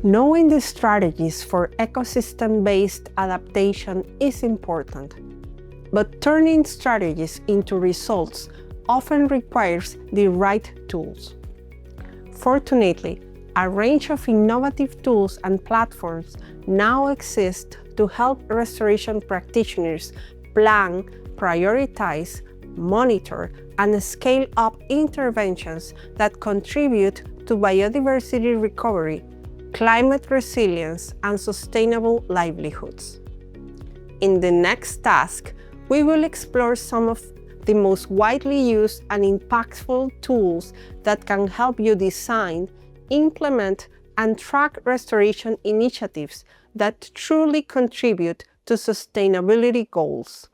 Knowing the strategies for ecosystem-based adaptation is important, but turning strategies into results often requires the right tools. Fortunately, a range of innovative tools and platforms now exist to help restoration practitioners plan, prioritize, monitor, and scale up interventions that contribute to biodiversity recovery, climate resilience, and sustainable livelihoods. In the next task, we will explore some of the most widely used and impactful tools that can help you design, implement, and track restoration initiatives that truly contribute to sustainability goals.